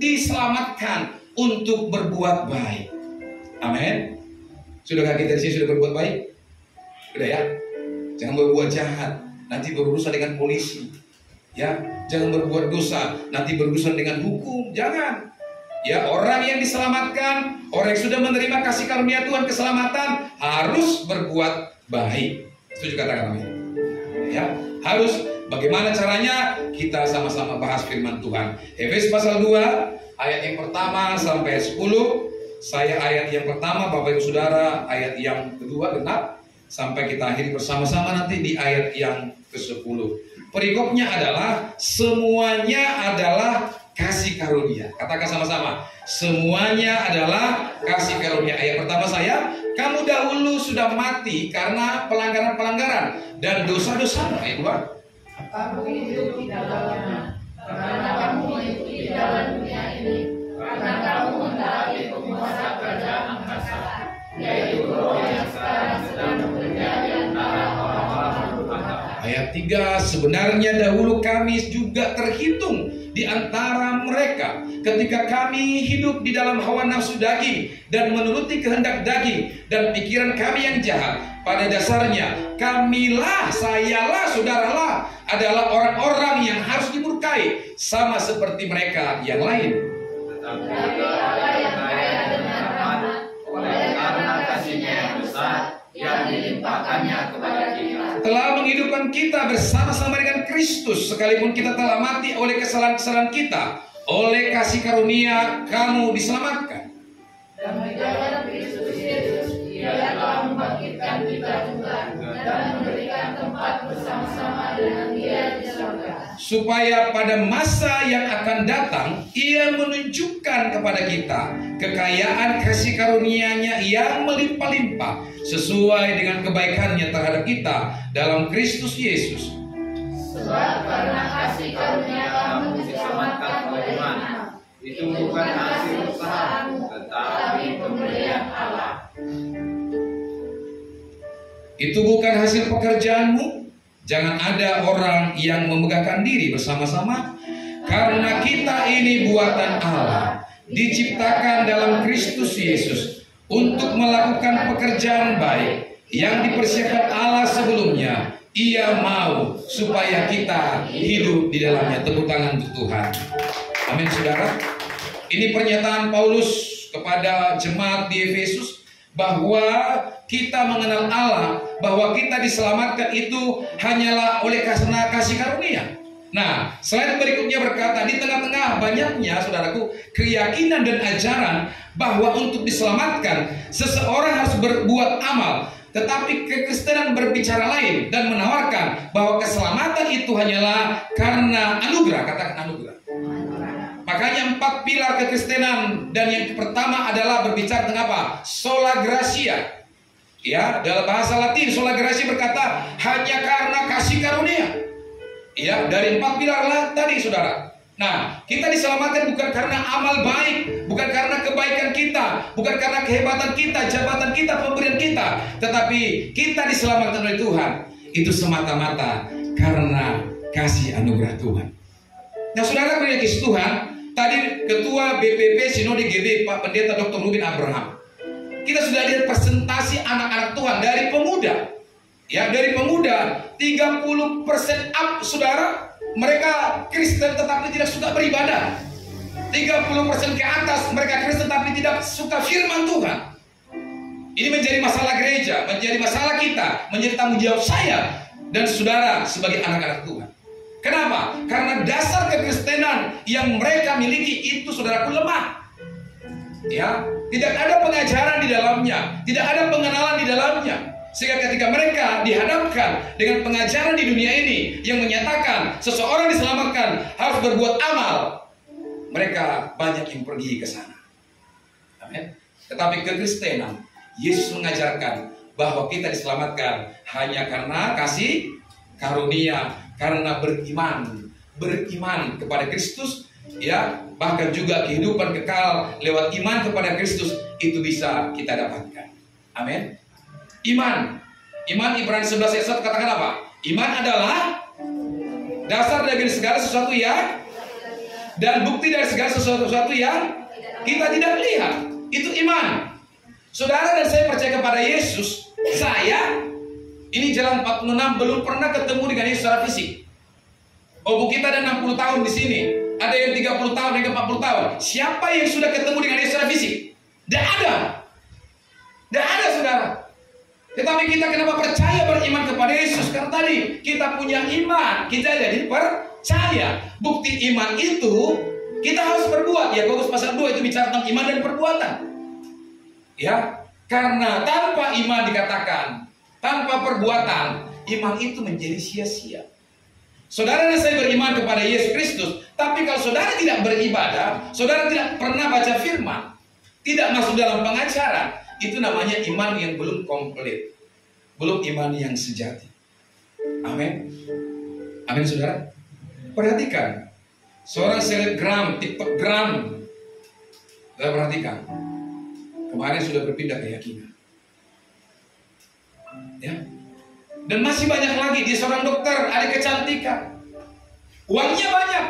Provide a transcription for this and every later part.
diselamatkan untuk berbuat baik. Amin. Sudahkah kita di sini sudah berbuat baik? Sudah ya. Jangan berbuat jahat, nanti berurusan dengan polisi. Ya, jangan berbuat dosa, nanti berurusan dengan hukum. Jangan. Ya, orang yang diselamatkan, orang yang sudah menerima kasih karunia Tuhan keselamatan harus berbuat baik. Setuju katakan amin. Ya, harus. Bagaimana caranya? Kita sama-sama bahas firman Tuhan. Efesus pasal 2 ayat yang pertama sampai 10. Saya ayat yang pertama, Bapak Ibu Saudara, ayat yang kedua genap, sampai kita akhiri bersama-sama nanti di ayat yang ke-10. Perikopnya adalah semuanya adalah kasih karunia. Katakan sama-sama, semuanya adalah kasih karunia. Ayat pertama saya, kamu dahulu sudah mati karena pelanggaran-pelanggaran dan dosa-dosa. Ayat 2, kamu hidup di dalamnya, karena kamu mengikuti jalan dunia ini, karena kamu mentaati penguasa kerajaan angkasa, yaitu roh yang sekarang sedang bekerja di antara orang-orang durhaka. Ayat 3, sebenarnya dahulu kami juga terhitung di antara mereka ketika kami hidup di dalam hawa nafsu daging dan menuruti kehendak daging dan pikiran kami yang jahat. Pada dasarnya kamilah, sayalah, saudaralah adalah orang-orang yang harus dimurkai sama seperti mereka yang lain. Tetapi Allah yang kaya dengan rahmat, oleh karena kasih-Nya yang besar yang dilimpahkannya kepada kita, telah menghidupkan kita bersama-sama dengan Kristus, sekalipun kita telah mati oleh kesalahan-kesalahan kita. Oleh kasih karunia kamu diselamatkan. dan di dalam Kristus Yesus Ia telah membangkitkan kita juga dan memberikan tempat bersama-sama dengan Dia di surga, Supaya pada masa yang akan datang Ia menunjukkan kepada kita kekayaan kasih karunia-Nya yang melimpah-limpah sesuai dengan kebaikan-Nya terhadap kita dalam Kristus Yesus. sebab karena kasih karunia kamu diselamatkan oleh iman. Itu bukan hasil usahamu, tetapi pemberian Allah. Itu bukan hasil pekerjaanmu. Jangan ada orang yang memegahkan diri bersama-sama, karena kita ini buatan Allah, diciptakan dalam Kristus Yesus untuk melakukan pekerjaan baik yang dipersiapkan Allah sebelumnya. Ia mau supaya kita hidup di dalamnya. Tepuk tangan untuk Tuhan. Amin, saudara. Ini pernyataan Paulus kepada jemaat di Efesus, bahwa kita mengenal Allah, bahwa kita diselamatkan itu hanyalah oleh karena kasih karunia. Nah, slide berikutnya berkata, di tengah-tengah banyaknya, saudaraku, keyakinan dan ajaran bahwa untuk diselamatkan seseorang harus berbuat amal, tetapi kekristenan berbicara lain dan menawarkan bahwa keselamatan itu hanyalah karena anugerah. Katakan anugerah. Makanya 4 pilar kekristenan, dan yang pertama adalah berbicara tentang apa? Sola gratia. Ya, dalam bahasa Latin sola gratia berkata hanya karena kasih karunia. Ya, dari 4 pilar lah tadi, saudara. Nah, kita diselamatkan bukan karena amal baik, bukan karena kebaikan kita, bukan karena kehebatan kita, jabatan kita, pemberian kita, tetapi kita diselamatkan oleh Tuhan. Itu semata-mata karena kasih anugerah Tuhan. Nah, saudara punya kisah Tuhan. Tadi Ketua BPP Sinode GB Pak Pendeta Dr. Ruben Abraham, kita sudah lihat presentasi anak-anak Tuhan dari pemuda. Ya, dari pemuda 30% up, saudara, mereka Kristen tetapi tidak suka beribadah. 30% ke atas mereka Kristen tetapi tidak suka firman Tuhan. Ini menjadi masalah gereja, menjadi masalah kita, menjadi tanggung jawab saya dan saudara sebagai anak-anak Tuhan. Kenapa? Karena dasar kekristenan yang mereka miliki itu, saudaraku, lemah. Ya, tidak ada pengajaran di dalamnya, tidak ada pengenalan di dalamnya. Sehingga ketika mereka dihadapkan dengan pengajaran di dunia ini yang menyatakan seseorang diselamatkan harus berbuat amal, mereka banyak yang pergi ke sana. Amin. Tetapi kekristenan, Yesus mengajarkan bahwa kita diselamatkan hanya karena kasih karunia, karena beriman kepada Kristus, ya, bahkan juga kehidupan kekal lewat iman kepada Kristus itu bisa kita dapatkan. Amin. Iman Ibrani 11 ayat 1 katakan apa? Iman adalah dasar dari segala sesuatu yang Dan bukti dari segala sesuatu yang kita tidak lihat. Itu iman. Saudara dan saya percaya kepada Yesus. Saya, ini jalan 46, belum pernah ketemu dengan Yesus secara fisik. Oh, Bu, kita ada 60 tahun di sini. Ada yang 30 tahun, yang 40 tahun. Siapa yang sudah ketemu dengan Yesus secara fisik? Tidak ada. Tidak ada, saudara. Tetapi kita kenapa percaya beriman kepada Yesus? Karena tadi kita punya iman, kita jadi percaya. Bukti iman itu kita harus berbuat. Ya, Yakobus pasal 2 itu bicara tentang iman dan perbuatan. Ya, karena tanpa iman dikatakan, tanpa perbuatan, iman itu menjadi sia-sia. Saudara dan saya beriman kepada Yesus Kristus, tapi kalau saudara tidak beribadah, saudara tidak pernah baca firman, tidak masuk dalam pengajaran, itu namanya iman yang belum komplit, belum iman yang sejati. Amin. Amin, saudara. Perhatikan, seorang selebgram, tiktokgram, saudara perhatikan, kemarin sudah berpindah keyakinan. Ya. Dan masih banyak lagi. Dia seorang dokter, ahli kecantikan, uangnya banyak.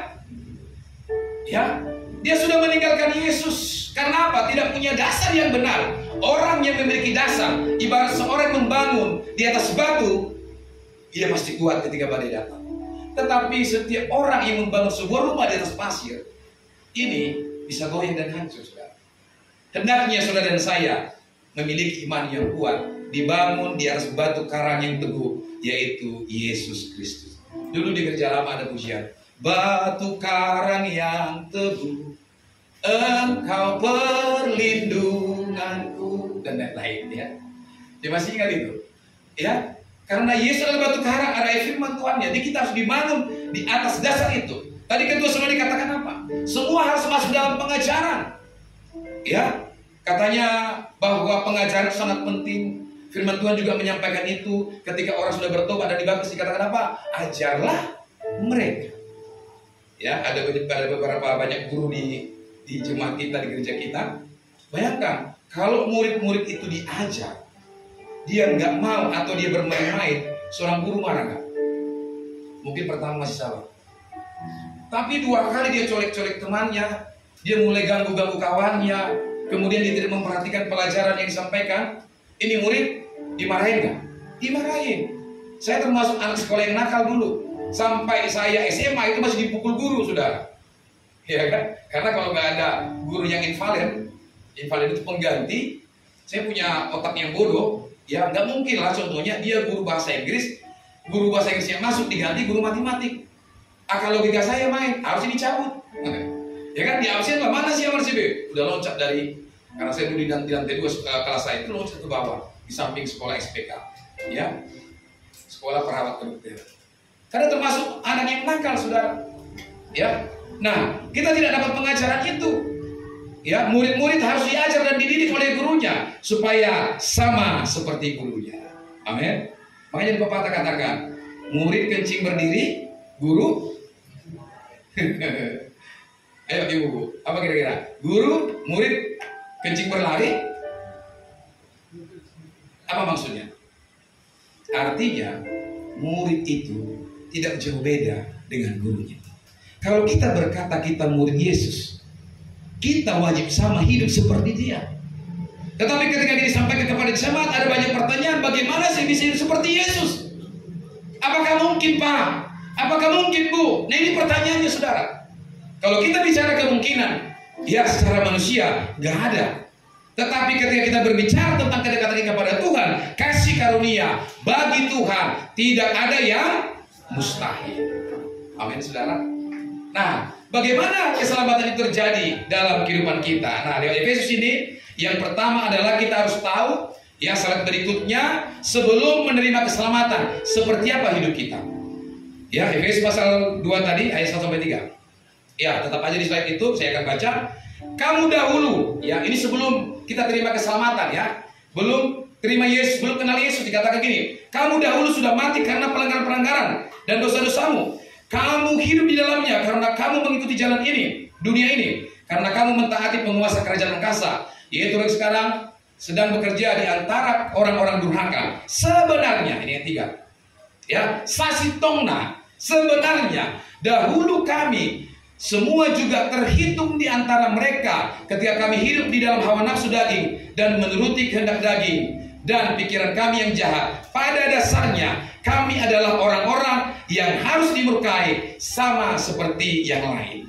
Ya, dia sudah meninggalkan Yesus. Karena apa? Tidak punya dasar yang benar. Orang yang memiliki dasar, ibarat seorang membangun di atas batu, dia pasti kuat ketika badai datang. Tetapi setiap orang yang membangun sebuah rumah di atas pasir, ini bisa goyang dan hancur, saudara. Hendaknya saudara dan saya memiliki iman yang kuat, dibangun di atas batu karang yang teguh, yaitu Yesus Kristus. Dulu di gereja lama ada pujian, batu karang yang teguh, Engkau perlindunganku, dan lain-lain, ya. Dia masih ingat itu, ya. Karena Yesus adalah batu karang, ada firman Tuhan, jadi kita harus dibangun di atas dasar itu. Tadi kedua saudara dikatakan apa? Semua harus masuk dalam pengajaran, ya. Katanya bahwa pengajaran sangat penting. Firman Tuhan juga menyampaikan itu ketika orang sudah bertobat dan dibaptis, dikatakan apa? Ajarlah mereka. Ya, ada beberapa banyak guru di jemaat kita, di gereja kita. Bayangkan kalau murid-murid itu diajar, dia nggak mau atau dia bermain-main, seorang guru marah nggak? Mungkin pertama masih salah, tapi 2 kali dia colek-colek temannya, dia mulai ganggu-ganggu kawannya, kemudian dia tidak memperhatikan pelajaran yang disampaikan. Ini murid dimarahin nggak? Dimarahin. Saya termasuk anak sekolah yang nakal dulu. Sampai saya SMA itu masih dipukul guru, saudara. Ya kan? Karena kalau nggak ada guru yang invalid itu pengganti. Saya punya otak yang bodoh. Ya nggak mungkin lah, contohnya dia guru bahasa Inggris yang masuk diganti guru matematik. Akal logika saya main, harusnya dicabut. Ya kan? Di absen lah, mana sih yang B? Udah loncat dari, karena saya dulu di lantai 2 kelas saya itu loncat ke bawah di samping sekolah SPK, ya, sekolah perawat kedokteran. Karena termasuk anak yang nakal, saudara. Ya, nah kita tidak dapat pengajaran itu. Ya, murid-murid harus diajar dan dididik oleh gurunya supaya sama seperti gurunya. Amin. Makanya di pepatah katakan, murid kencing berdiri, guru. Ayo ibu, apa kira-kira? Guru, murid kencing berlari. Apa maksudnya? Artinya murid itu tidak jauh beda dengan gurunya. Kalau kita berkata kita murid Yesus, kita wajib sama hidup seperti dia. Tetapi ketika disampaikan kepada jemaat, ada banyak pertanyaan, bagaimana sih bisa hidup seperti Yesus? Apakah mungkin, Pak? Apakah mungkin, Bu? Nah, ini pertanyaannya, saudara. Kalau kita bicara kemungkinan, ya secara manusia gak ada. Tetapi ketika kita berbicara tentang kedekatan kepada Tuhan, kasih karunia bagi Tuhan, tidak ada yang mustahil. Amin, saudara. Nah, bagaimana keselamatan itu terjadi dalam kehidupan kita? Nah, lewat Efesus ini, yang pertama adalah kita harus tahu, ya, slide berikutnya, sebelum menerima keselamatan, seperti apa hidup kita. Ya, Efesus pasal 2 tadi, ayat 1-3. Ya, tetap aja di slide itu, saya akan baca. Kamu dahulu, ya, ini sebelum kita terima keselamatan, ya, belum terima Yesus, belum kenal Yesus, dikatakan gini, kamu dahulu sudah mati karena pelanggaran-pelanggaran dan dosa-dosamu. Kamu hidup di dalamnya karena kamu mengikuti jalan ini, dunia ini, karena kamu mentaati penguasa kerajaan angkasa, yaitu yang sekarang sedang bekerja di antara orang-orang durhaka. Sebenarnya, ini yang 3, ya, sasitongna, sebenarnya dahulu kami Semua juga terhitung di antara mereka ketika kami hidup di dalam hawa nafsu daging dan menuruti kehendak daging dan pikiran kami yang jahat. Pada dasarnya kami adalah orang-orang yang harus dimurkai sama seperti yang lain.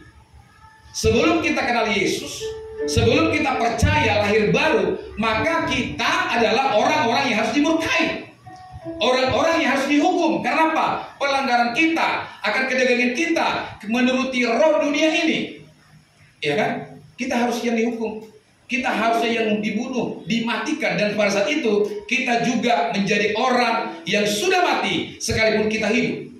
Sebelum kita kenal Yesus, sebelum kita percaya lahir baru, maka kita adalah orang-orang yang harus dimurkai. Orang-orang yang harus dihukum. Karena apa? Pelanggaran kita, akan kedagingan kita menuruti roh dunia ini. Ya kan? Kita harus yang dihukum. Kita harusnya yang dibunuh, dimatikan. Dan pada saat itu kita juga menjadi orang yang sudah mati sekalipun kita hidup.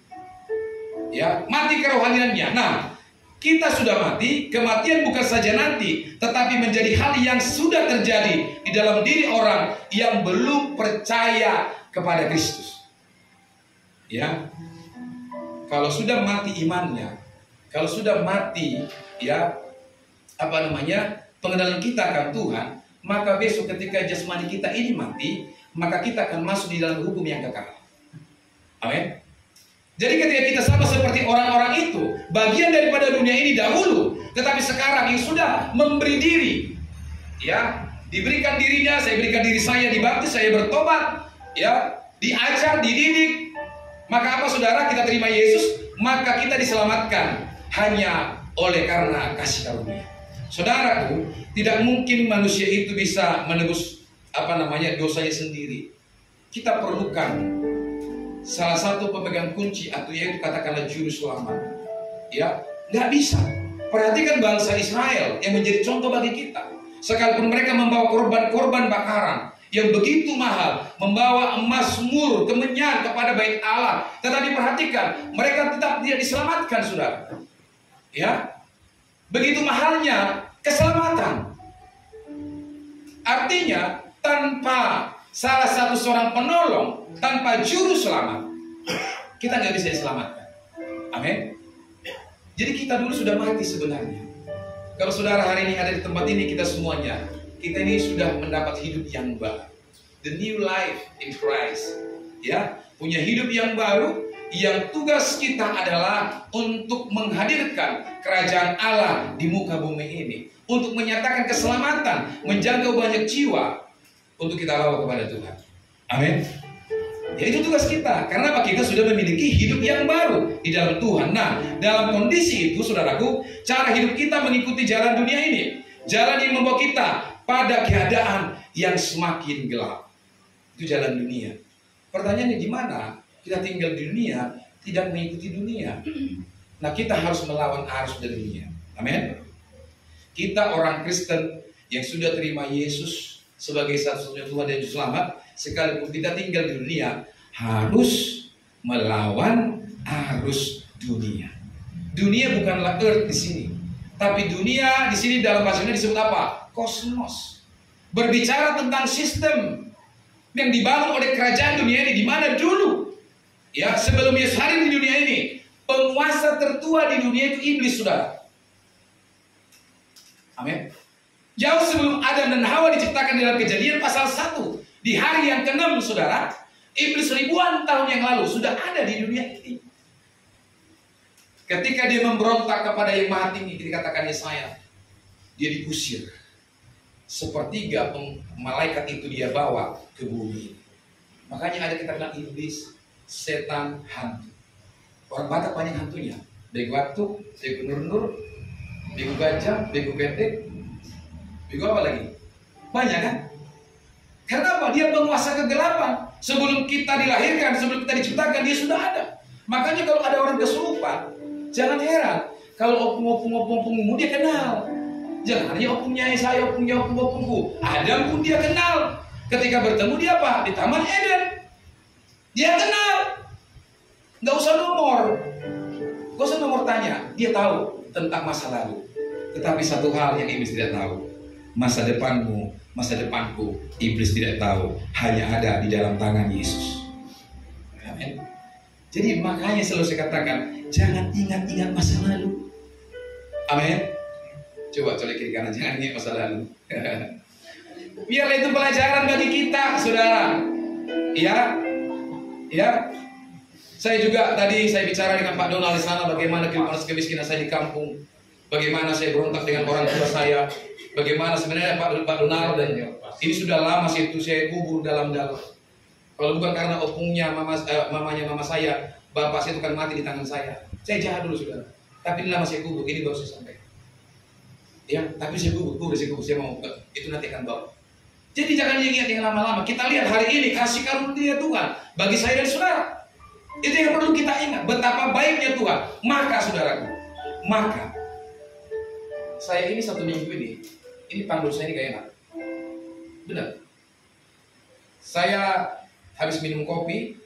Ya, mati kerohaniannya. Nah, kita sudah mati. Kematian bukan saja nanti, tetapi menjadi hal yang sudah terjadi di dalam diri orang yang belum percaya kepada Kristus. Ya, kalau sudah mati imannya, kalau sudah mati ya pengenalan kita akan Tuhan, maka besok ketika jasmani kita ini mati, maka kita akan masuk di dalam hukum yang kekal. Amin. Jadi ketika kita sama seperti orang-orang itu, bagian daripada dunia ini dahulu, tetapi sekarang yang sudah memberi diri, ya, diberikan dirinya, saya berikan diri saya, dibaptis, saya bertobat, ya, diajar, dididik, maka apa saudara? Kita terima Yesus, maka kita diselamatkan hanya oleh karena kasih karunia. Saudaraku, tidak mungkin manusia itu bisa menebus dosanya sendiri. Kita perlukan salah satu pemegang kunci, atau yaitu katakanlah juru selamat. Ya, nggak bisa. Perhatikan bangsa Israel yang menjadi contoh bagi kita. Sekalipun mereka membawa korban-korban bakaran yang begitu mahal, membawa emas murni kemenyan kepada bait Allah, tetapi perhatikan, mereka tetap tidak diselamatkan, saudara. Ya, begitu mahalnya keselamatan. Artinya, tanpa salah satu seorang penolong, tanpa juru selamat, kita nggak bisa diselamatkan. Amin. Jadi kita dulu sudah mati sebenarnya. Kalau saudara hari ini ada di tempat ini, kita semuanya, kita ini sudah mendapat hidup yang baru. The new life in Christ. Ya, punya hidup yang baru, yang tugas kita adalah untuk menghadirkan kerajaan Allah di muka bumi ini. Untuk menyatakan keselamatan, menjangkau banyak jiwa, untuk kita bawa kepada Tuhan. Amin. Ya, itu tugas kita. Karena kita sudah memiliki hidup yang baru di dalam Tuhan. Nah, dalam kondisi itu, saudaraku, cara hidup kita mengikuti jalan dunia ini. Jalan yang membawa kita pada keadaan yang semakin gelap. Itu jalan dunia. Pertanyaannya, gimana kita tinggal di dunia, tidak mengikuti dunia? Nah, kita harus melawan arus dari dunia. Amin. Kita orang Kristen yang sudah terima Yesus sebagai satu-satunya Tuhan dan Juru Selamat, sekalipun kita tinggal di dunia, harus melawan arus dunia. Dunia bukanlah earth di sini, tapi dunia di sini dalam bahasa Indonesia disebut apa? Kosmos. Berbicara tentang sistem yang dibangun oleh kerajaan dunia ini, di mana dulu, ya, sebelum Yesus hadir di dunia ini, penguasa tertua di dunia itu iblis, saudara. Amin. Jauh sebelum Adam dan Hawa diciptakan dalam Kejadian pasal 1, di hari yang ke-6, saudara, iblis ribuan tahun yang lalu sudah ada di dunia ini. Ketika dia memberontak kepada Yang Maha Tinggi, dikatakan Yesaya, dia diusir. Sepertiga malaikat itu dia bawa ke bumi. Makanya ada kita bilang iblis, setan, hantu. Orang Batak banyak hantunya. Begu Watuk, Begu Nur-Nur, Begu Gajah, Begu Ketek, Bego apa lagi? Banyak kan? Karena apa? Dia penguasa kegelapan. Sebelum kita dilahirkan, sebelum kita diciptakan, dia sudah ada. Makanya kalau ada orang kesurupan, jangan heran. Kalau opung-opungmu dia kenal. Jangan hanya opungnya saya, opungnya opung-opungku. Adam pun dia kenal. Ketika bertemu dia apa? Di Taman Eden. Dia kenal. Nggak usah nomor. Nggak usah nomor tanya. Dia tahu tentang masa lalu. Tetapi satu hal yang iblis tidak tahu. Masa depanmu, masa depanku, iblis tidak tahu. Hanya ada di dalam tangan Yesus. Amin. Jadi makanya selalu saya katakan, jangan ingat-ingat masa lalu. Amin. Coba colek kiri kanan, jangan ingat masa lalu. Biarlah itu pelajaran bagi kita, saudara. Ya, ya. Saya juga tadi saya bicara dengan Pak Donald di sana bagaimana kemiskinan saya di kampung. bagaimana saya berontak dengan orang tua saya, bagaimana sebenarnya Pak Donald, dan ini sudah lama itu saya kubur dalam-dalam. Kalau bukan karena opungnya mamanya mama saya, bapak saya itu kan mati di tangan saya. Saya jahat dulu saudara, tapi ini lama saya kubur, ini baru saya sampaikan. Ya, tapi saya kubur, saya mau itu nanti akan bawa. Jadi jangan ingat yang lama-lama. Kita lihat hari ini kasih karunia Tuhan bagi saya dan saudara. Itu yang perlu kita ingat, betapa baiknya Tuhan. Maka saudaraku, maka saya ini 1 minggu ini panggul saya ini gak enak. Benar. Saya habis minum kopi,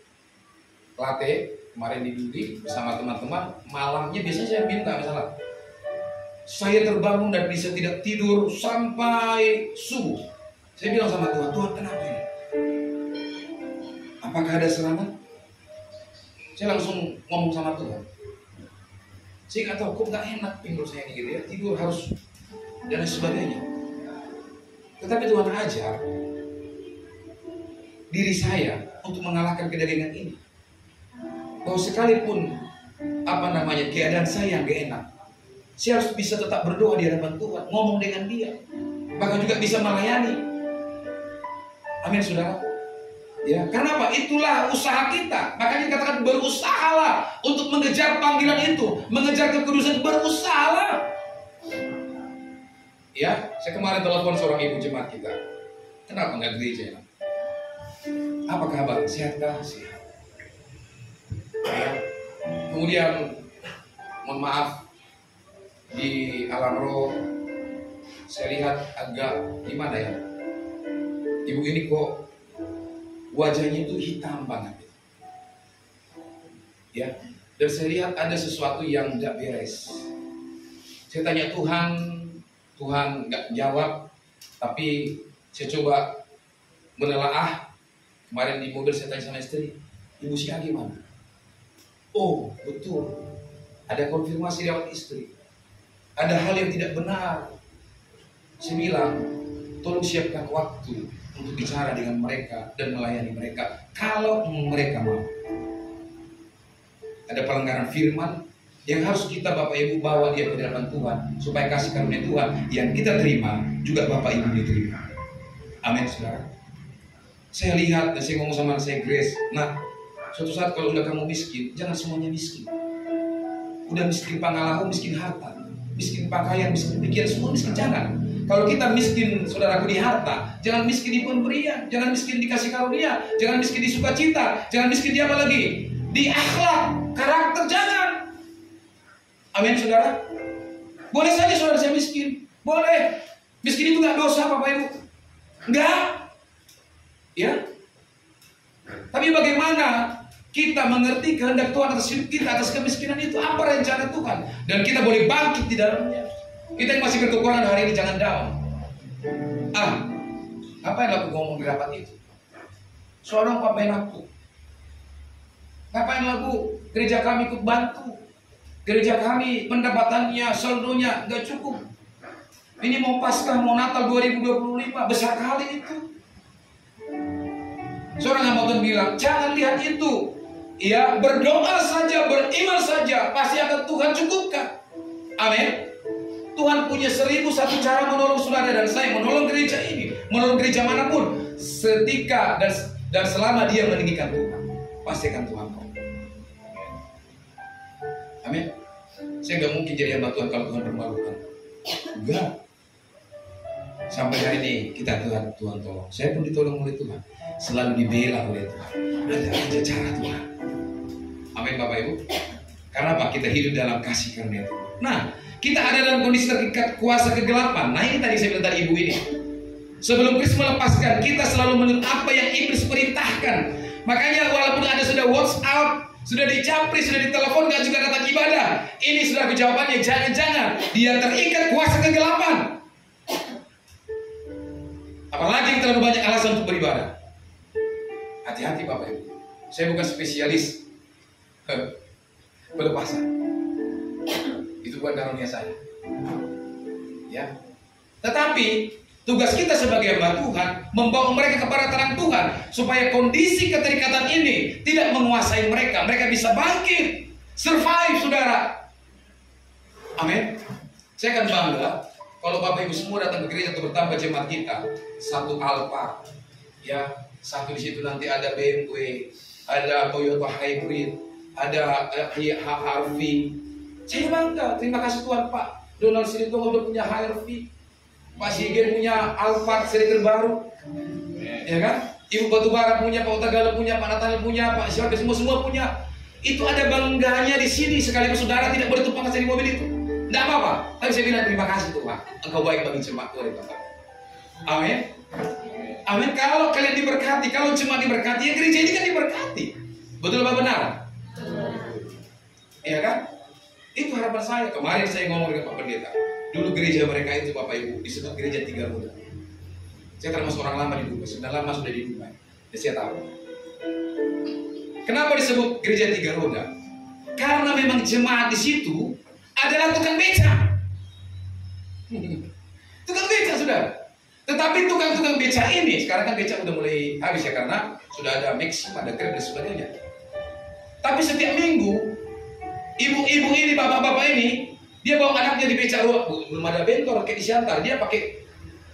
latte kemarin di Budi bersama teman-teman. Malamnya biasanya saya minum gak masalah. Saya terbangun dan bisa tidak tidur sampai subuh. Saya bilang sama Tuhan, Tuhan kenapa ini? Apakah ada serangan? Saya langsung ngomong sama Tuhan. Saya nggak tahu, kok nggak enak pinggul saya ini gitu ya, tidur harus dan lain sebagainya. Tetapi Tuhan ajar diri saya untuk mengalahkan kedagingan ini. Bahwa sekalipun keadaan saya yang gak enak, saya harus bisa tetap berdoa di hadapan Tuhan, ngomong dengan Dia, bahkan juga bisa melayani. Amin saudara. Ya, karena apa? Itulah usaha kita. Makanya dikatakan berusahalah untuk mengejar panggilan itu, mengejar kekudusan, berusahalah. Ya, saya kemarin telepon seorang ibu jemaat kita. Kenapa nggak gereja? Apa kabar? Sehat kah? Sehat. Ya. Kemudian, mohon maaf, di alam roh saya lihat agak gimana ya? Ibu ini kok wajahnya itu hitam banget, ya. Dan saya lihat ada sesuatu yang tidak beres. Saya tanya Tuhan nggak jawab, tapi saya coba menelaah. Kemarin di mobil saya tanya sama istri, Ibu Sia gimana? Oh betul, ada konfirmasi lewat istri. Ada hal yang tidak benar. Saya bilang, tolong siapkan waktu untuk bicara dengan mereka dan melayani mereka kalau mereka mau. Ada pelanggaran firman yang harus kita Bapak Ibu bawa dia ke hadapan Tuhan supaya kasih karunia Tuhan yang kita terima juga Bapak Ibu diterima. Amin saudara. Saya lihat dan saya ngomong sama saya Grace, nah suatu saat kalau udah kamu miskin, jangan semuanya miskin. Udah miskin pangalamu, miskin harta, miskin pakaian, miskin pikiran, semua miskin, jangan. Kalau kita miskin, saudaraku, di harta, jangan miskin di pemberian, jangan miskin dikasih karunia, jangan miskin di sukacita, jangan miskin di apa lagi? Di akhlak, karakter, jangan. Amin, saudara. Boleh saja saudara saya miskin, boleh. Miskin itu nggak dosa, Bapak Ibu. Nggak. Ya. Tapi bagaimana kita mengerti kehendak Tuhan atas hidup kita, atas kemiskinan itu, apa rencana Tuhan, dan kita boleh bangkit di dalamnya. Kita yang masih berkekurangan hari ini jangan down. Apa yang aku ngomong di rapat itu? Seorang papain aku. Ngapain lagu gereja kami ikut bantu? Gereja kami pendapatannya, saldonya nggak cukup. Ini mau Paskah, mau Natal 2025, besar kali itu. Seorang hamba bilang, jangan lihat itu. Ya, berdoa saja, beriman saja, pasti akan Tuhan cukupkan. Amin. Tuhan punya 1001 cara menolong saudara dan saya, menolong gereja ini, menolong gereja manapun, setika dan selama dia meninggikan Tuhan, pasti akan Tuhan tolong. Amin. Saya nggak mungkin jadi hamba Tuhan kalau Tuhan bermalukan. Enggak. Sampai hari ini kita Tuhan tolong. Saya pun ditolong oleh Tuhan, selalu dibela oleh Tuhan. Ada aja cara Tuhan. Amin Bapak Ibu. Karena apa? Kita hidup dalam kasih karunia Tuhan. Nah, kita ada dalam kondisi terikat kuasa kegelapan. Nah ini tadi saya bilang tadi ibu ini. Sebelum Kristus melepaskan, kita selalu menurut apa yang iblis perintahkan. Makanya walaupun ada sudah WhatsApp, sudah dicapri, sudah ditelepon, gak juga datang ibadah. Ini sudah jawabannya, jangan-jangan dia terikat kuasa kegelapan. Apalagi terlalu banyak alasan untuk beribadah. Hati-hati Bapak Ibu. Saya bukan spesialis pelepasan. Itu bukan karunia saya. Ya. Tetapi tugas kita sebagai hamba Tuhan membawa mereka kepada terang Tuhan supaya kondisi keterikatan ini tidak menguasai mereka. Mereka bisa bangkit, survive, saudara. Amin. Saya kan bangga kalau Bapak Ibu semua datang ke gereja untuk bertambah jemaat kita. Satu Alfa, ya, satu di situ nanti ada BMW, ada Toyota Hybrid, ada HRV. Saya bangga, terima kasih Tuhan Pak Donald Silitonga udah punya HRV, Pak Sigen punya Alphard seri terbaru, ya kan? Ibu Batubara punya, Pak Utagala punya, Pak Nathaniel punya, Pak Siapa semua punya. Itu ada bangganya di sini, sekalipun saudara tidak boleh tumpang di mobil itu. Tidak apa-apa, tapi saya bilang terima kasih Tuhan, Engkau baik bagi jemaat Tuhan Bapak. Amin. Amin. Kalau kalian diberkati, kalau jemaat diberkati, ya gereja ini kan diberkati. Betul apa benar? Iya kan? Itu harapan saya. Kemarin saya ngomong dengan Pak Pendeta. Dulu gereja mereka itu Bapak Ibu disebut gereja 3 roda. Saya termasuk orang lama di Dubai. Sudah lama sudah di Dubai. Dan saya tahu. Kenapa disebut gereja 3 roda? Karena memang jemaat di situ adalah tukang beca. Tukang beca sudah. Tetapi tukang-tukang beca ini sekarang kan beca udah mulai habis ya karena sudah ada Maxim, ada Grab dan sebagainya. Tapi setiap minggu ibu-ibu ini, bapak-bapak ini, dia bawa anaknya di beca ruak, belum ada bentor kayak di Siantar, dia pakai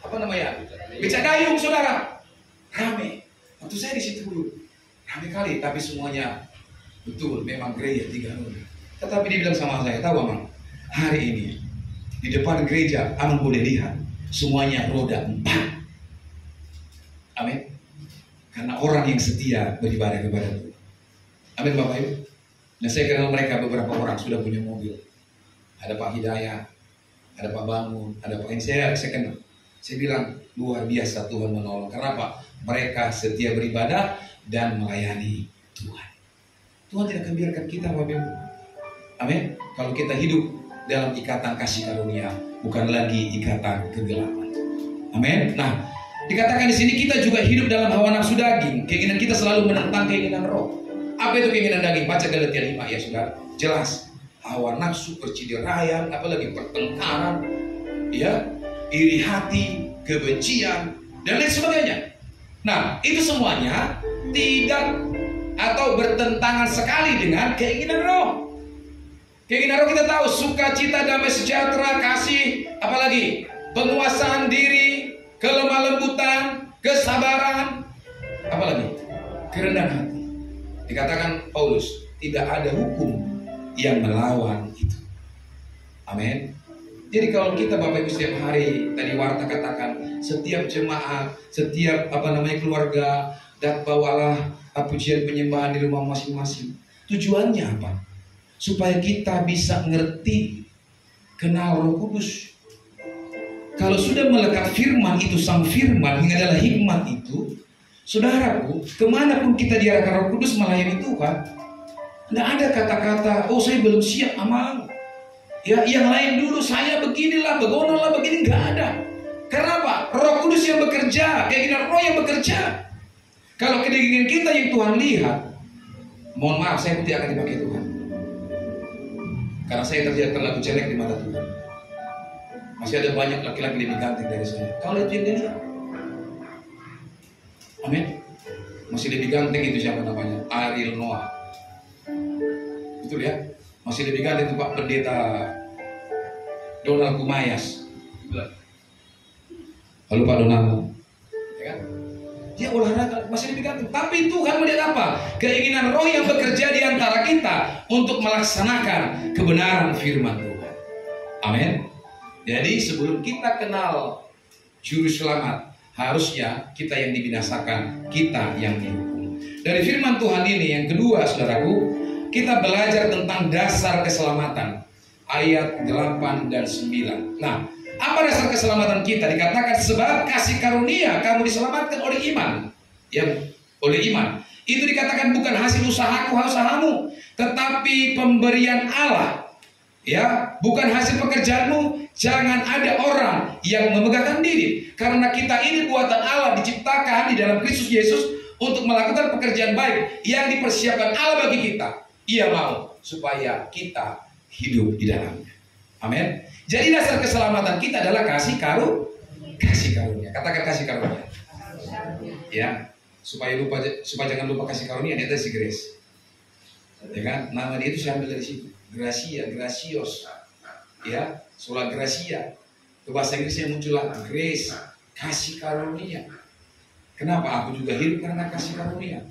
apa namanya? Beca dayung, saudara. Rame. Waktu saya di situ dulu, rame kali, tapi semuanya betul, memang gereja 3 roda. Tetapi dia bilang sama saya, tahu Amang, hari ini di depan gereja Amang boleh lihat semuanya roda 4. Amin. Karena orang yang setia beribadah kepada Tuhan. Amin Bapak Ibu. Nah saya kenal mereka beberapa orang sudah punya mobil. Ada Pak Hidayah, ada Pak Bangun, ada Pak ini saya kenal. Saya bilang luar biasa Tuhan menolong. Karena apa? Mereka setia beribadah dan melayani Tuhan. Tuhan tidak akan biarkan kita Bapak Ibu. Amin. Kalau kita hidup dalam ikatan kasih karunia, bukan lagi ikatan kegelapan. Amin. Nah, dikatakan di sini kita juga hidup dalam hawa nafsu daging. Keinginan kita selalu menentang keinginan roh. Apa itu keinginan daging? Baca Galatia 5 ya saudara. Jelas. Hawa nafsu, percidaian, apalagi pertengkaran, ya, iri hati, kebencian, dan lain sebagainya. Nah, itu semuanya tidak atau bertentangan sekali dengan keinginan roh. Keinginan roh kita tahu sukacita, damai sejahtera, kasih, apalagi penguasaan diri, kelemah lembutan, kesabaran, apalagi kerendahan hati. Dikatakan Paulus tidak ada hukum yang melawan itu. Amin. Jadi kalau kita Bapak Ibu setiap hari tadi Warta katakan setiap jemaat, setiap keluarga dan bawalah pujian penyembahan di rumah masing-masing. Tujuannya apa? Supaya kita bisa ngerti, kenal Roh Kudus. Kalau sudah melekat firman itu, sang firman yang adalah hikmat itu, saudaraku, kemanapun kita diarahkan Roh Kudus melayani Tuhan, tidak ada kata-kata, oh saya belum siap Amang. Ya, yang lain dulu saya beginilah, begonolah begini, nggak ada. Karena apa? Roh Kudus yang bekerja, keinginan Roh yang bekerja. Kalau keinginan kita yang Tuhan lihat, mohon maaf, saya tidak akan dipakai Tuhan. Karena saya terlalu jelek di mata Tuhan. Masih ada banyak laki-laki lebih ganteng dari saya. Kalau itu yang dilihat, amin. Masih lebih ganteng itu siapa namanya? Ariel Noah. Betul ya? Masih lebih ganteng itu Pak Pendeta Donald Kumayas. Lalu Pak Donald, ya kan? Dia olahraga masih lebih ganteng. Tapi Tuhan melihat apa? Keinginan Roh yang bekerja di antara kita untuk melaksanakan kebenaran firman Tuhan. Amin. Jadi sebelum kita kenal juru selamat, harusnya kita yang dibinasakan, kita yang dihukum. Dari firman Tuhan ini yang kedua, saudaraku, kita belajar tentang dasar keselamatan. Ayat 8 dan 9. Nah, apa dasar keselamatan kita? Dikatakan sebab kasih karunia kamu diselamatkan oleh iman. Yang oleh iman. Itu dikatakan bukan hasil usahamu, tetapi pemberian Allah. Ya, bukan hasil pekerjaanmu. Jangan ada orang yang memegahkan diri. Karena kita ini buatan Allah, diciptakan di dalam Kristus Yesus untuk melakukan pekerjaan baik yang dipersiapkan Allah bagi kita. Ia mau supaya kita hidup di dalamnya. Amin. Jadi dasar keselamatan kita adalah kasih karunia. Katakan kasih karunia. Ya, supaya jangan lupa kasih karunia, dia kasih grace. Ya kan? Nama dia itu saya ambil dari situ. Gracia, gracios. Ya, sola gracia. Ke bahasa Inggrisnya muncullah grace, kasih karunia. Kenapa? Aku juga hidup karena kasih karunia.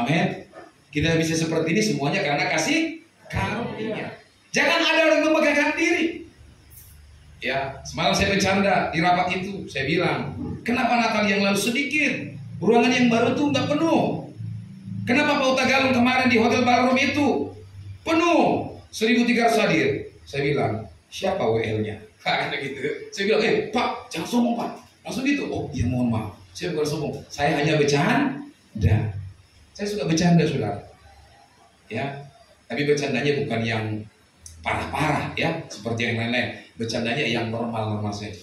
Amin. Kita bisa seperti ini semuanya karena kasih karunia. Jangan ada orang memegahkan diri. Ya, semalam saya bercanda di rapat itu, saya bilang, kenapa Natal yang lalu sedikit, ruangan yang baru itu nggak penuh. Kenapa Pak Tagalung kemarin di Hotel Ballroom itu penuh, 1.300 hadir. Saya bilang, siapa WL-nya? Kayak gitu. Saya bilang, Pak, jangan sombong Pak. Langsung gitu. Oh, iya mohon maaf. Saya bukan sombong. Saya hanya bercanda. Saya suka bercanda, saudara. Ya, tapi bercandanya bukan yang parah-parah, ya, seperti yang lain-lain. Bercandanya yang normal-normal saja.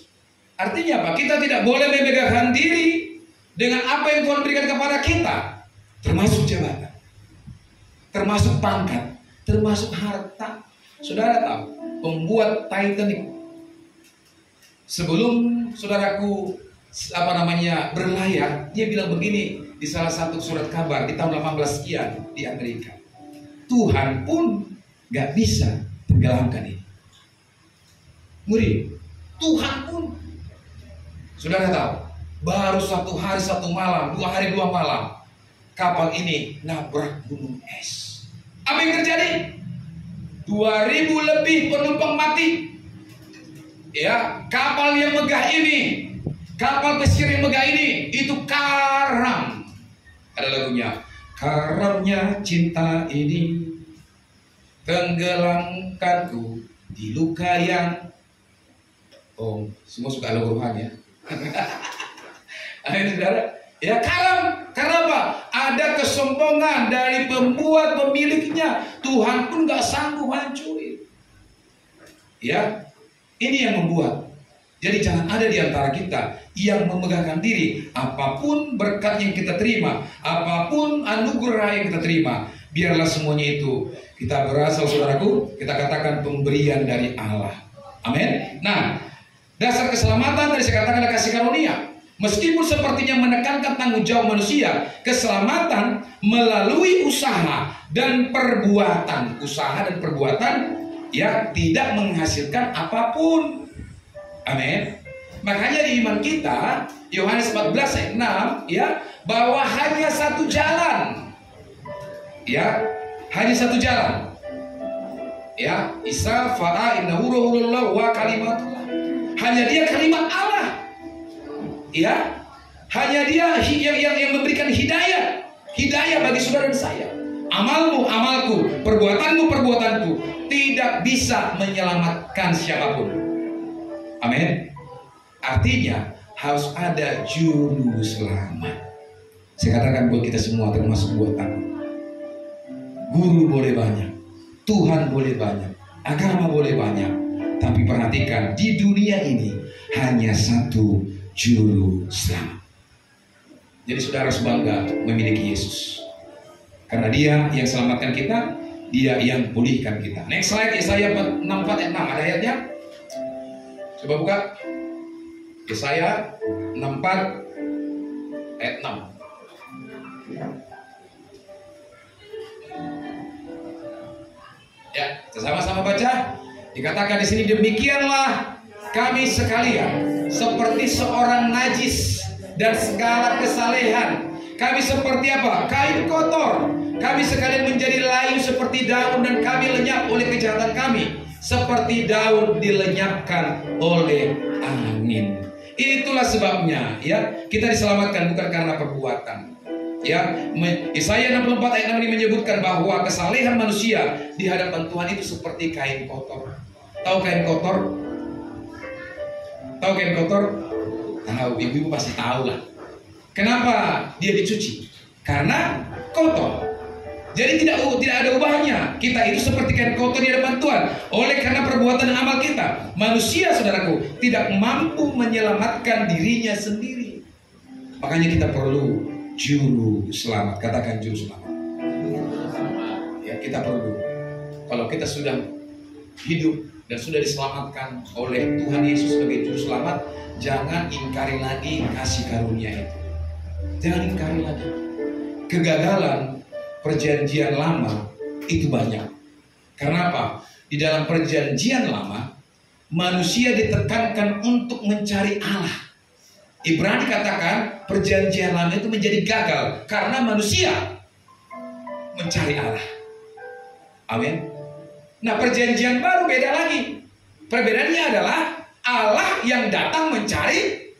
Artinya apa? Kita tidak boleh memegahkan diri dengan apa yang Tuhan berikan kepada kita, termasuk jabatan, termasuk pangkat, termasuk harta. Saudara tahu, pembuat Titanic, sebelum saudaraku berlayar, dia bilang begini di salah satu surat kabar di tahun 18 sekian di Amerika. Tuhan pun gak bisa tenggelamkan ini. Ngeri, Tuhan pun. Saudara tahu, baru 1 hari 1 malam, 2 hari 2 malam, kapal ini nabrak gunung es. Apa yang terjadi? 2.000 lebih penumpang mati. Ya, kapal yang megah ini, kapal pesisir yang megah ini, itu karam. Ada lagunya, karamnya cinta ini tenggelamkanku di luka yang. Oh, semua suka lagu rohani ya. Ayo saudara, ya karam. Karena apa? Ada kesombongan dari pembuat pemiliknya. Tuhan pun gak sanggup hancurin. Ya, ini yang membuat. Jadi jangan ada di antara kita yang memegahkan diri. Apapun berkat yang kita terima, apapun anugerah yang kita terima, biarlah semuanya itu kita berasal, saudaraku, kita katakan pemberian dari Allah. Amin. Nah, dasar keselamatan tadi saya katakan adalah kasih karunia. Meskipun sepertinya menekankan tanggung jawab manusia, keselamatan melalui usaha dan perbuatan. Usaha dan perbuatan ya tidak menghasilkan apapun. Amin. Makanya di iman kita, Yohanes 14 ayat 6 ya, bahwa hanya satu jalan. Ya, hanya satu jalan. Ya, Isa fa'a innahu ruhullah wa kalimatullah. Hanya dia kalimat Allah. Ya, hanya dia yang memberikan hidayah bagi saudara dan saya. Amalmu, amalku, perbuatanmu, perbuatanku tidak bisa menyelamatkan siapapun. Amin. Artinya harus ada juru selamat. Saya katakan buat kita semua, termasuk buat aku. Guru boleh banyak, Tuhan boleh banyak, agama boleh banyak, tapi perhatikan, di dunia ini hanya satu juru selamat. Jadi saudara harus bangga memiliki Yesus, karena dia yang selamatkan kita, dia yang pulihkan kita. Next slide, Yesaya 64 ayat 6. Ada ayatnya? Coba buka Yesaya 64 ayat 6. Ya, kita sama-sama baca. Dikatakan di sini, demikianlah kami sekalian seperti seorang najis dan segala kesalehan. Kami seperti apa? Kain kotor. Kami sekalian menjadi layu seperti daun, dan kami lenyap oleh kejahatan kami, seperti daun dilenyapkan oleh angin. Itulah sebabnya ya kita diselamatkan bukan karena perbuatan. Ya, Yesaya 64 ayat 6 ini menyebutkan bahwa kesalehan manusia di hadapan Tuhan itu seperti kain kotor. Tahu kain kotor? Tahu kain kotor? Tahu, ibu-ibu pasti tahu lah. Kenapa dia dicuci? Karena kotor. Jadi tidak ada ubahnya. Kita itu seperti kain kotor di hadapan Tuhan. Oleh karena perbuatan dan amal kita, manusia, saudaraku, tidak mampu menyelamatkan dirinya sendiri. Makanya kita perlu juru selamat. Katakan juru selamat. Ya, kita perlu. Kalau kita sudah hidup dan sudah diselamatkan oleh Tuhan Yesus sebagai juru selamat, jangan ingkari lagi kasih karunia itu. Jangan ingkari lagi. Kegagalan perjanjian lama itu banyak. Karena apa? Di dalam perjanjian lama manusia ditekankan untuk mencari Allah. Ibrani katakan perjanjian lama itu menjadi gagal karena manusia mencari Allah. Amin. Nah, perjanjian baru beda lagi. Perbedaannya adalah Allah yang datang mencari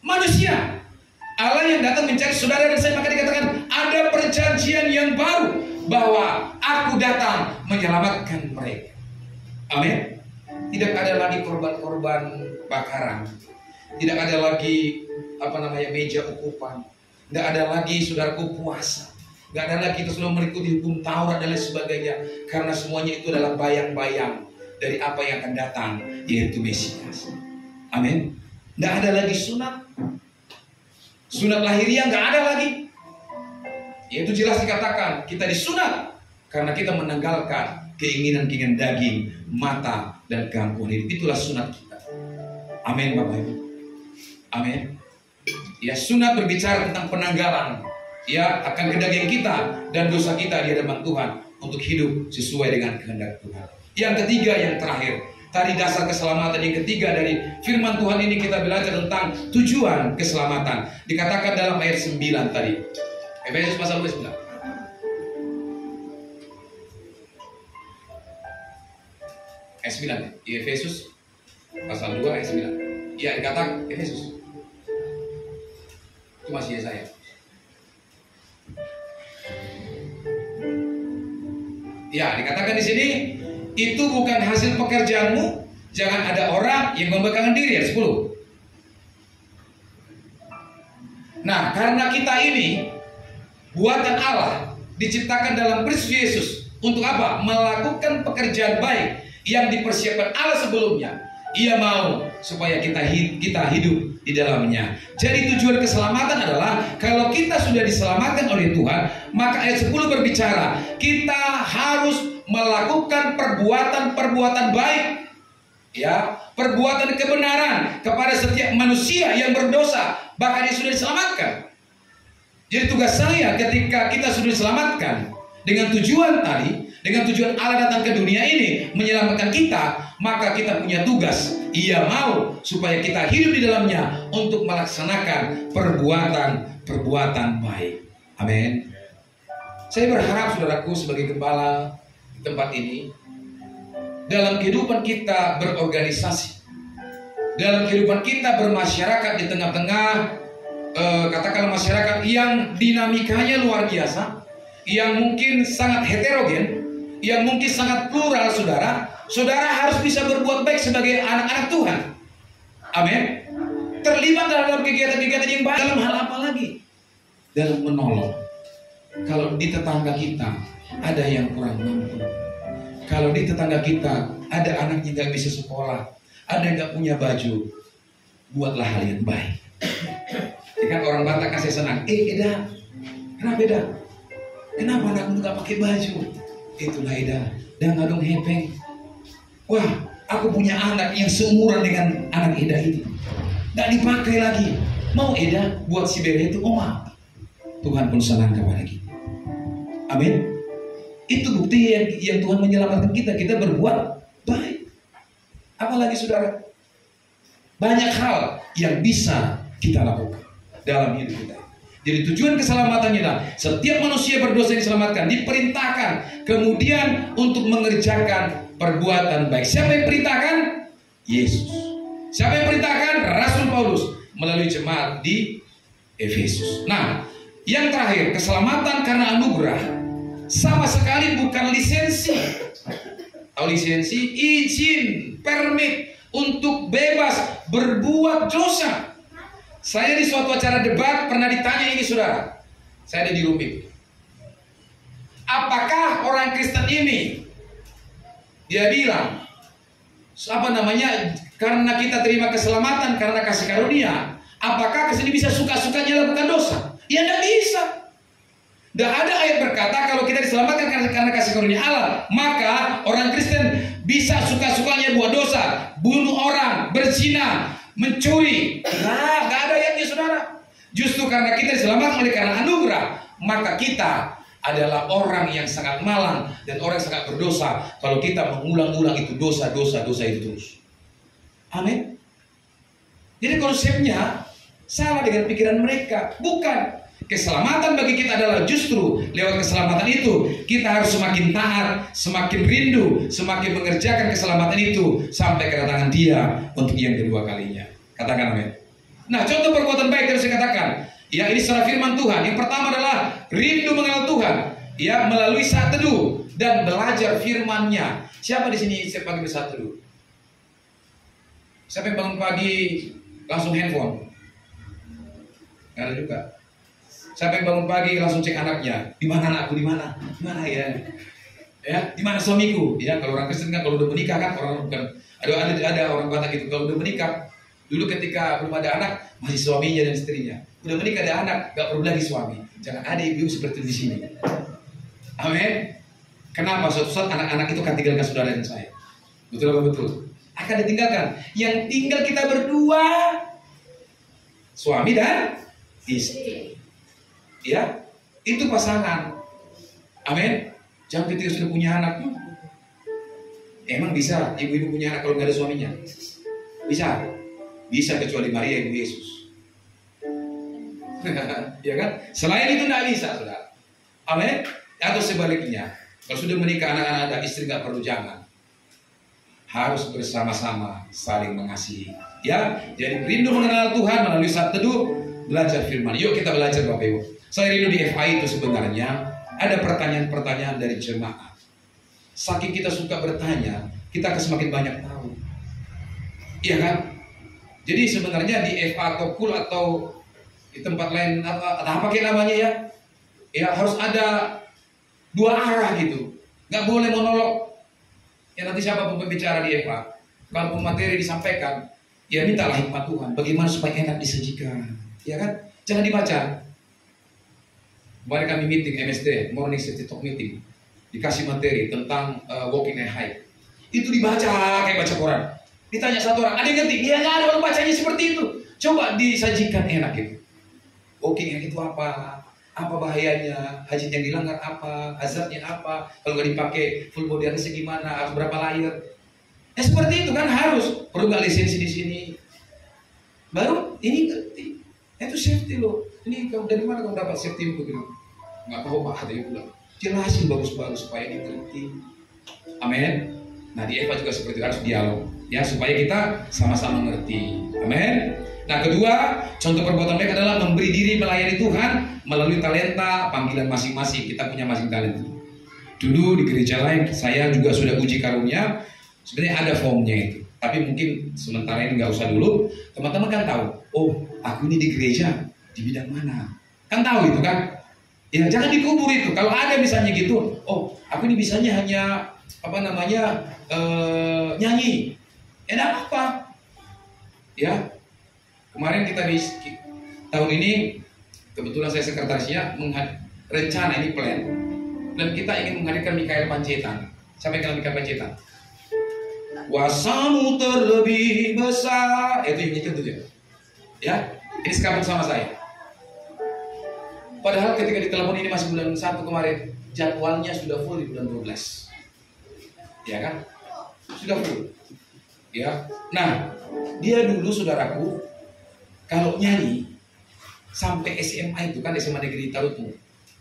manusia. Allah yang datang mencari saudara dan saya. Maka dikatakan ada perjanjian yang baru, bahwa aku datang menyelamatkan mereka. Amin. Tidak ada lagi korban-korban bakaran. Tidak ada lagi meja ukupan. Tidak ada lagi saudaraku puasa. Tidak ada lagi kita sudah mengikuti hukum Taurat dan lain sebagainya. Karena semuanya itu adalah bayang-bayang dari apa yang akan datang, yaitu Mesias. Amin. Tidak ada lagi sunat. Sunat lahiriah nggak ada lagi. Yaitu jelas dikatakan kita disunat karena kita menanggalkan keinginan-keinginan daging, mata, dan gangguan hidup. Itulah sunat kita. Amin, Bapak Ibu. Amin. Ya, sunat berbicara tentang penanggalan ya akan kedaging kita dan dosa kita di hadapan Tuhan untuk hidup sesuai dengan kehendak Tuhan. Yang ketiga, yang terakhir, tadi dasar keselamatan yang ketiga dari firman Tuhan ini kita belajar tentang tujuan keselamatan. Dikatakan dalam ayat 9 tadi. Efesus pasal 9. Ayat 9 ya. Efesus pasal 2 ayat 9. Iya, dikatakan Efesus. Itu masih saya. Ya, dikatakan di sini, itu bukan hasil pekerjaanmu, jangan ada orang yang membanggakan diri. Ayat 10. Nah, karena kita ini buatan Allah, diciptakan dalam Kristus Yesus untuk apa? Melakukan pekerjaan baik yang dipersiapkan Allah sebelumnya. Ia mau supaya kita hidup di dalamnya. Jadi tujuan keselamatan adalah kalau kita sudah diselamatkan oleh Tuhan, maka ayat 10 berbicara kita harus melakukan perbuatan baik, ya, perbuatan kebenaran kepada setiap manusia yang berdosa, bahkan yang sudah diselamatkan. Jadi tugas saya ketika kita sudah diselamatkan dengan tujuan tadi, dengan tujuan Allah datang ke dunia ini menyelamatkan kita, maka kita punya tugas. Ia mau supaya kita hidup di dalamnya untuk melaksanakan perbuatan baik. Amin. Saya berharap saudaraku sebagai gembala di tempat ini, dalam kehidupan kita berorganisasi, dalam kehidupan kita bermasyarakat di tengah-tengah katakanlah masyarakat yang dinamikanya luar biasa, yang mungkin sangat heterogen, yang mungkin sangat plural, saudara harus bisa berbuat baik sebagai anak-anak Tuhan. Amin. Terlibat dalam kegiatan-kegiatan yang baik. Dalam hal apa lagi? Dalam menolong. Kalau di tetangga kita ada yang kurang mampu, kalau di tetangga kita ada anak yang gak bisa sekolah, ada yang gak punya baju, buatlah hal yang baik. Ya kan orang Batak kasih senang. Eda, kenapa Eda? Kenapa anakmu gak pakai baju? Itulah Eda, dan ngadong hepeng. Wah, aku punya anak yang seumuran dengan anak Eda ini, gak dipakai lagi. Mau Eda buat si Beda itu oma. Tuhan pun senang kepada kita. Amin. Itu bukti yang Tuhan menyelamatkan kita. Kita berbuat baik. Apalagi saudara, banyak hal yang bisa kita lakukan dalam hidup kita. Jadi tujuan keselamatannya adalah setiap manusia berdosa yang diselamatkan, diperintahkan kemudian untuk mengerjakan perbuatan baik. Siapa yang perintahkan? Yesus. Siapa yang perintahkan? Rasul Paulus melalui jemaat di Efesus. Nah, yang terakhir, keselamatan karena anugerah sama sekali bukan lisensi. Atau lisensi, izin, permit untuk bebas berbuat dosa. Saya di suatu acara debat pernah ditanya ini saudara. Saya ada di Rumik. Apakah orang Kristen ini, dia bilang, karena kita terima keselamatan karena kasih karunia, apakah kesini bisa suka-sukanya lakukan dosa? Ya tidak bisa. Tidak ada ayat berkata kalau kita diselamatkan karena kasih karunia Allah, maka orang Kristen bisa suka-sukanya buat dosa, bunuh orang, berzina, mencuri. Nah, gak ada ayatnya saudara. Justru karena kita diselamatkan oleh karena anugerah, maka kita adalah orang yang sangat malang dan orang yang sangat berdosa kalau kita mengulang-ulang itu dosa itu terus. Amin. Jadi konsepnya salah dengan pikiran mereka. Bukan. Keselamatan bagi kita adalah justru lewat keselamatan itu kita harus semakin taat, semakin rindu, semakin mengerjakan keselamatan itu sampai kedatangan Dia untuk yang kedua kalinya. Katakan amin. Nah, contoh perbuatan baik yang saya katakan, ya ini secara firman Tuhan. Yang pertama adalah rindu mengenal Tuhan, ya melalui saat teduh dan belajar firman-Nya. Siapa di sini setiap pagi bersaat teduh? Siapa yang bangun pagi langsung handphone? Nggak ada juga. Siapa yang bangun pagi langsung cek anaknya? Di mana anakku? Di mana? Di mana ya? Ya, di mana suamiku? Ya, kalau orang Kristen kan kalau udah menikah kan orang bukan ada orang Batak gitu. Kalau udah menikah, dulu ketika belum ada anak masih suaminya dan istrinya. Udah menikah ada anak, gak perlu lagi suami. Jangan ada ibu seperti di sini. Amin. Kenapa? Suatu saat anak-anak itu akan tinggalkan saudara dan saya. Betul apa betul? Akan ditinggalkan. Yang tinggal kita berdua, suami dan istri. Ya, itu pasangan. Amin. Jangan ketika sudah punya anak. Emang bisa ibu-ibu punya anak kalau nggak ada suaminya? Bisa. Bisa kecuali Maria ibu Yesus. Ya kan? Selain itu nggak bisa, saudara. Amin. Atau sebaliknya, kalau sudah menikah anak-anak ada istri nggak perlu jangan. Harus bersama-sama saling mengasihi. Ya, jadi rindu mengenal Tuhan melalui saat teduh, belajar firman. Yuk kita belajar Bapak Ibu. Saya rindu di FA itu sebenarnya ada pertanyaan-pertanyaan dari jemaat. Saking kita suka bertanya, kita akan semakin banyak tahu. Iya kan? Jadi sebenarnya di FA atau KUL atau di tempat lain apa kayak namanya ya? Ya harus ada dua arah gitu. Nggak boleh monolog. Ya nanti siapa pembicara di FA, kalau materi disampaikan, ya mintalah hikmat Tuhan. Bagaimana supaya enak disajikan? Ya kan? Jangan dibaca. Kemarin kami meeting MSD, Morning City Talk Meeting, dikasih materi tentang walking and hike. Itu dibaca kayak baca koran. Ditanya satu orang, ada yang ngerti? Ya nggak ada orang bacanya seperti itu. Coba disajikan enak gitu. Walking and hike itu apa? Apa bahayanya? Hajat yang dilanggar apa? Azabnya apa? Kalau nggak dipakai full body harness gimana? Harus berapa layer? Ya seperti itu kan harus. Perlu nggak lisensi di sini? Baru ini ngerti. Itu safety loh. Ini kamu dari mana kamu dapat safety itu gitu? Nggak tahu Pak, ada yang bilang. Jelasin bagus-bagus supaya dimengerti. Amin. Nah di Eva juga seperti itu, harus dialog ya supaya kita sama-sama mengerti. Amin. Nah kedua, contoh perbuatan baik adalah memberi diri melayani Tuhan melalui talenta panggilan masing-masing. Kita punya masing talenta. Dulu di gereja lain saya juga sudah uji karunia. Sebenarnya ada formnya itu. Tapi mungkin sementara ini nggak usah dulu. Teman-teman kan tahu. Oh, aku ini di gereja di bidang mana? Kan tahu itu kan? Ya jangan dikubur itu. Kalau ada misalnya gitu, oh aku ini bisanya hanya nyanyi. Enak apa? Ya kemarin kita di tahun ini kebetulan saya sekretarisnya rencana ini plan kita ingin menghadirkan Mikael Panjaitan. Siapa yang kenal Mikael Panjaitan? Kuasamu terlebih besar. Itu yang nyitir tuh ya. Ini sekabut sama saya. Padahal ketika ditelepon ini masih bulan 1 kemarin, jadwalnya sudah full di bulan 12. Ya kan? Sudah full. Ya. Nah, dia dulu saudaraku kalau nyanyi sampai SMA itu kan SMA Negeri Tarutmu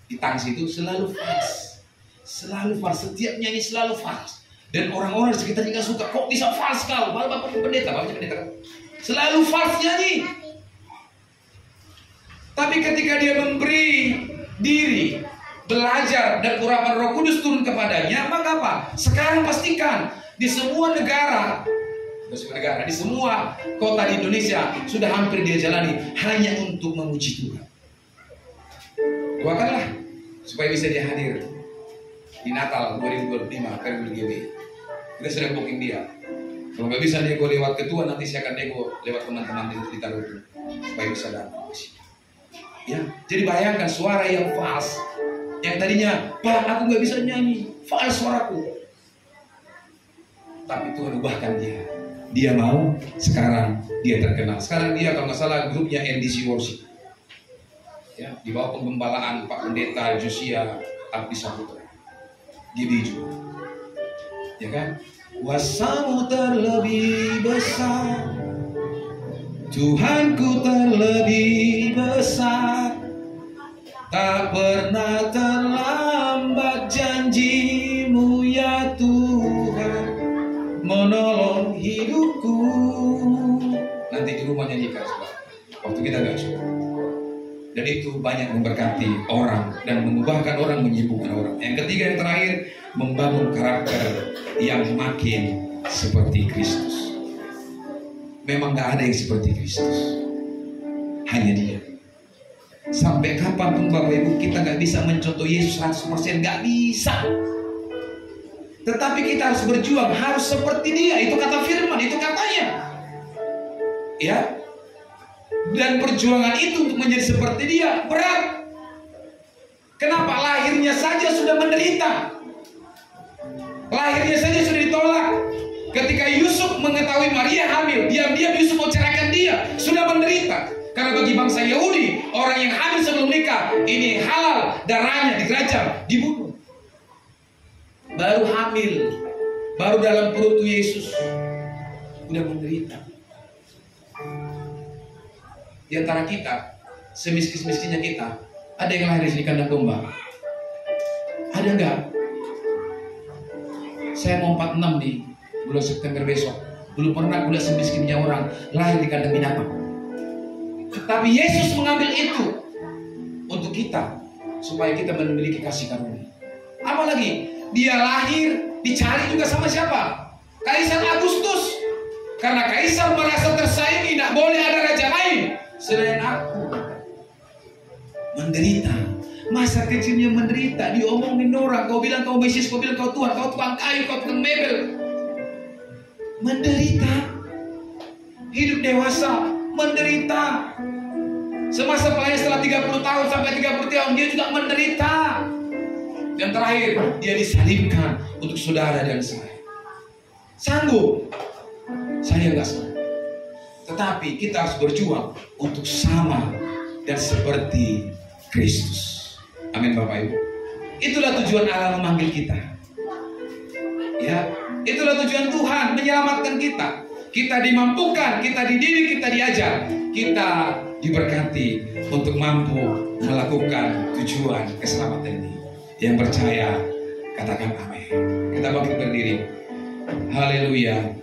di Tangsi itu selalu fals. Selalu fals, setiap nyanyi selalu fals. Dan orang-orang di sekitarnya nggak suka, kok bisa fals kau? Malah bapaknya pendeta kan? Selalu fals nyanyi. Tapi ketika dia memberi diri, belajar dan urapan Roh Kudus turun kepadanya, maka apa? Sekarang pastikan di semua negara, di semua kota di Indonesia sudah hampir dia jalani hanya untuk memuji Tuhan. Doakanlah supaya bisa dia hadir di Natal 2025 KRUGB. Kita sudah booking dia. Kalau nggak bisa nego lewat ketua, nanti saya akan nego lewat teman-teman di Tarutmu supaya bisa datang. Ya, jadi bayangkan suara yang fals, yang tadinya Pak aku nggak bisa nyanyi, fals suaraku. Tapi Tuhan ubahkan dia. Dia mau, sekarang dia terkenal. Sekarang dia kalau nggak salah grupnya NDC Worship. Ya, di bawah pemgembalaan Pak Pendeta Josia Abdi Saputra. Gini juga. Ya kan? Kuasa-Mu terlebih besar, Tuhanku terlebih besar. Tak pernah terlambat janji-Mu ya Tuhan, menolong hidupku. Nanti di rumah nyanyikan waktu kita gak cukup. Dan itu banyak memberkati orang dan mengubahkan orang, menyibukkan orang. Yang ketiga, yang terakhir, membangun karakter yang makin seperti Kristus. Memang gak ada yang seperti Kristus, hanya Dia. Sampai kapanpun Bapak Ibu kita gak bisa mencontoh Yesus 100%, gak bisa. Tetapi kita harus berjuang, harus seperti Dia. Itu kata firman, itu katanya. Ya. Dan perjuangan itu untuk menjadi seperti Dia berat. Kenapa? Lahirnya saja sudah menderita. Lahirnya saja sudah ditolak. Ketika Yusuf mengetahui Maria hamil, diam-diam Yusuf mau ceraikan dia, sudah menderita. Karena bagi bangsa Yahudi, orang yang hamil sebelum nikah ini halal, darahnya dirajam, dibunuh. Baru hamil, baru dalam perut Yesus sudah menderita. Di antara kita, semiskin-miskinnya kita, ada yang lahir di kandang domba? Ada enggak? Saya mau 46 nih, bulan September besok. Belum pernah kulihat semiskinnya orang lahir di kandang binatang. Tapi Yesus mengambil itu untuk kita, supaya kita memiliki kasih karunia. Apalagi Dia lahir dicari juga sama siapa? Kaisar Agustus. Karena Kaisar merasa tersaingi, tidak boleh ada raja lain selain aku. Menderita. Masa kecilnya menderita, diomongin orang. Kau bilang kau Mesias, kau bilang kau Tuhan, kau tukang kayu, kau tukang mebel. Menderita. Hidup dewasa, menderita. Semasa pelayan setelah 30 tahun sampai 30 tahun, dia juga menderita. Dan terakhir, dia disalibkan untuk saudara dan saya. Sanggup? Saya enggak sanggup. Tetapi kita harus berjuang untuk sama dan seperti Kristus. Amin Bapak Ibu. Itulah tujuan Allah memanggil kita. Ya, itulah tujuan Tuhan menyelamatkan kita. Kita dimampukan, kita dididik, kita diajar, kita diberkati untuk mampu melakukan tujuan keselamatan ini. Yang percaya katakan amin. Kita bangkit berdiri. Haleluya.